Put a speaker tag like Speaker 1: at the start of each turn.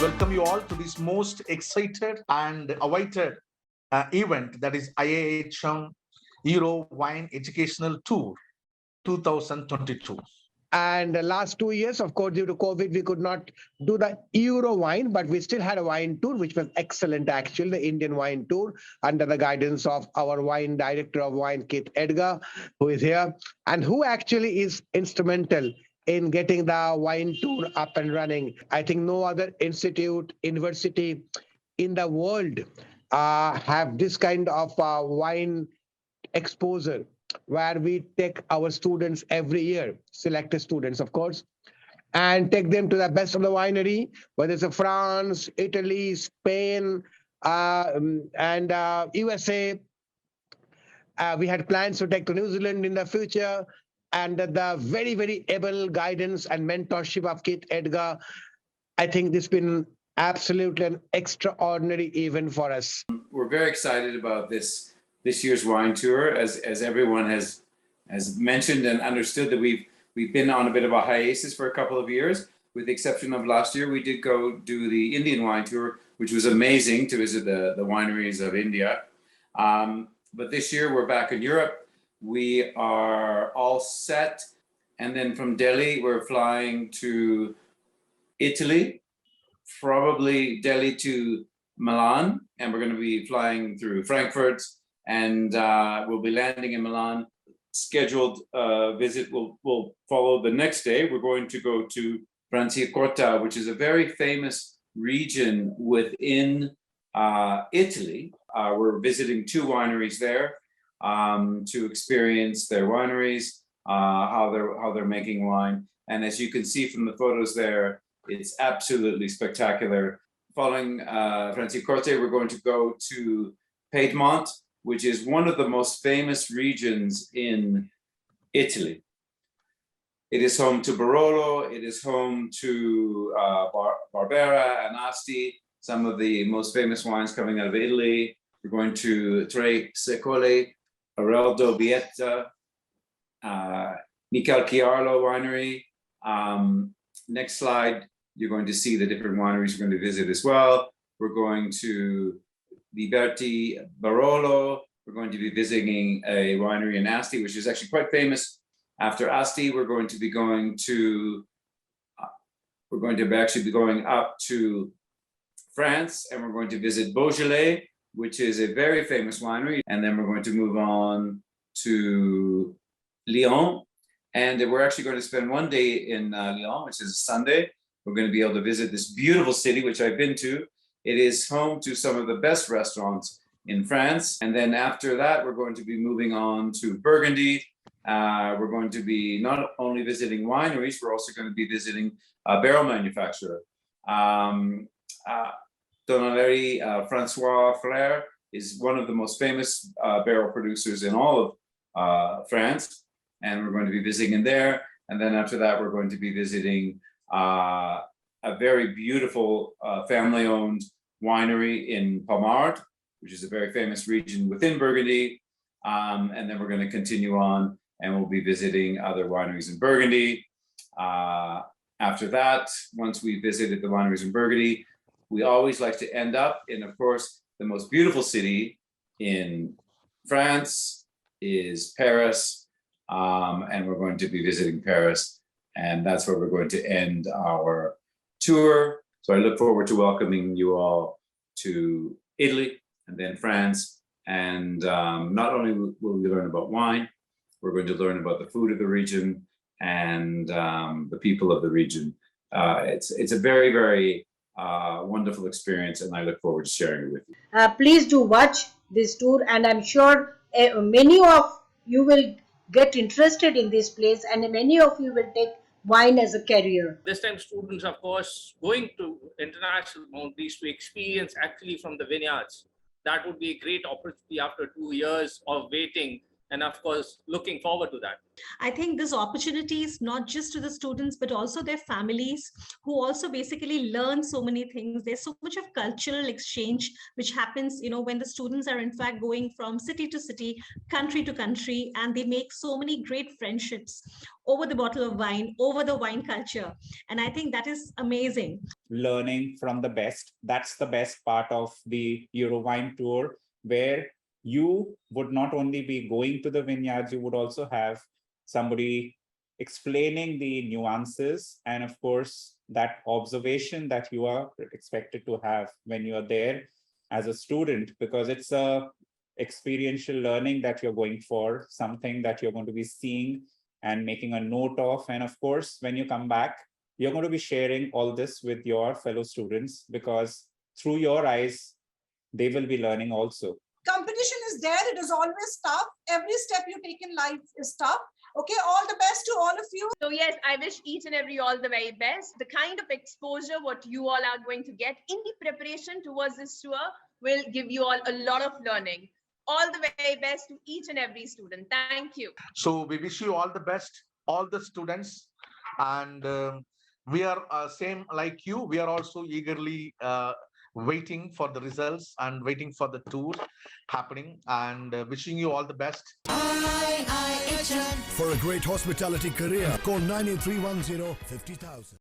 Speaker 1: welcome you all to this most excited and awaited event, that is IIHM Euro Wine Educational Tour 2022.
Speaker 2: And the last 2 years, of course, due to COVID, we could not do the Euro wine, but we still had a wine tour, which was excellent, actually, the Indian wine tour, under the guidance of our wine director of wine, Kit Edgar, who is here, and who actually is instrumental in getting the wine tour up and running. I think no other institute, university in the world have this kind of wine exposure where we take our students every year, selected students, of course, and take them to the best of the winery, whether it's France, Italy, Spain, and USA. We had plans to take to New Zealand in the future, and the very, very able guidance and mentorship of Kit Edgar. I think this has been absolutely an extraordinary event for us.
Speaker 3: We're very excited about this year's wine tour, as everyone has mentioned and understood that we've been on a bit of a hiatus for a couple of years, with the exception of last year. We did go do the Indian wine tour, which was amazing to visit the wineries of India. But this year we're back in Europe. We are all set, and then from Delhi we're flying to Italy, probably Delhi to Milan, and we're going to be flying through Frankfurt, and we'll be landing in Milan. Scheduled visit will follow the next day. We're going to go to Franciacorta, which is a very famous region within Italy. We're visiting 2 wineries there to experience their wineries, how they're making wine. And as you can see from the photos there, it's absolutely spectacular. Following Franciacorta, we're going to go to Piedmont, which is one of the most famous regions in Italy. It is home to Barolo, it is home to Barbera and Asti, some of the most famous wines coming out of Italy. We're going to Tre Secoli, Araldo Bietta, Michel Chiarlo winery. Next slide, you're going to see the different wineries we're going to visit as well. We're going to Liberti Barolo. We're going to be visiting a winery in Asti, which is actually quite famous. After Asti, we're going to be going up to France, and we're going to visit Beaujolais, which is a very famous winery. And then we're going to move on to Lyon. And we're actually going to spend one day in Lyon, which is a Sunday. We're going to be able to visit this beautiful city, which I've been to. It is home to some of the best restaurants in France. And then after that, we're going to be moving on to Burgundy. We're going to be not only visiting wineries, we're also going to be visiting a barrel manufacturer. Tonnerie Francois Frère is one of the most famous barrel producers in all of France. And we're going to be visiting in there. And then after that, we're going to be visiting a very beautiful family-owned winery in Pommard, which is a very famous region within Burgundy. And then we're going to continue on, and we'll be visiting other wineries in Burgundy. After that, once we visited the wineries in Burgundy, we always like to end up in, of course, the most beautiful city in France is Paris. And we're going to be visiting Paris, and that's where we're going to end our tour. So I look forward to welcoming you all to Italy and then France. And not only will we learn about wine, we're going to learn about the food of the region and the people of the region. It's a very, very wonderful experience, and I look forward to sharing it with you.
Speaker 4: Please do watch this tour, and I'm sure many of you will get interested in this place, and many of you will take wine as a career.
Speaker 5: This time students, of course, going to international boundaries to experience actually from the vineyards. That would be a great opportunity after 2 years of waiting and of course, looking forward to that.
Speaker 6: I think this opportunity is not just to the students, but also their families who also basically learn so many things. There's so much of cultural exchange which happens, when the students are in fact going from city to city, country to country, and they make so many great friendships over the bottle of wine, over the wine culture. And I think that is amazing.
Speaker 7: Learning from the best. That's the best part of the Eurowine tour, where you would not only be going to the vineyards, you would also have somebody explaining the nuances and, of course, that observation that you are expected to have when you are there as a student, because it's a experiential learning that you're going for, something that you're going to be seeing and making a note of. And of course, when you come back, you're going to be sharing all this with your fellow students, because through your eyes, they will be learning also.
Speaker 8: Competition is there. It is always tough. Every step you take in life is tough. Okay, all the best to all of you.
Speaker 9: So yes, I wish each and every all the very best. The kind of exposure what you all are going to get in the preparation towards this tour will give you all a lot of learning. All the very best to each and every student. Thank you.
Speaker 1: So we wish you all the best, all the students, and we are same like you. We are also eagerly waiting for the results and waiting for the tour happening, and wishing you all the best.
Speaker 10: IIHM. For a great hospitality career, call 98310 50,000.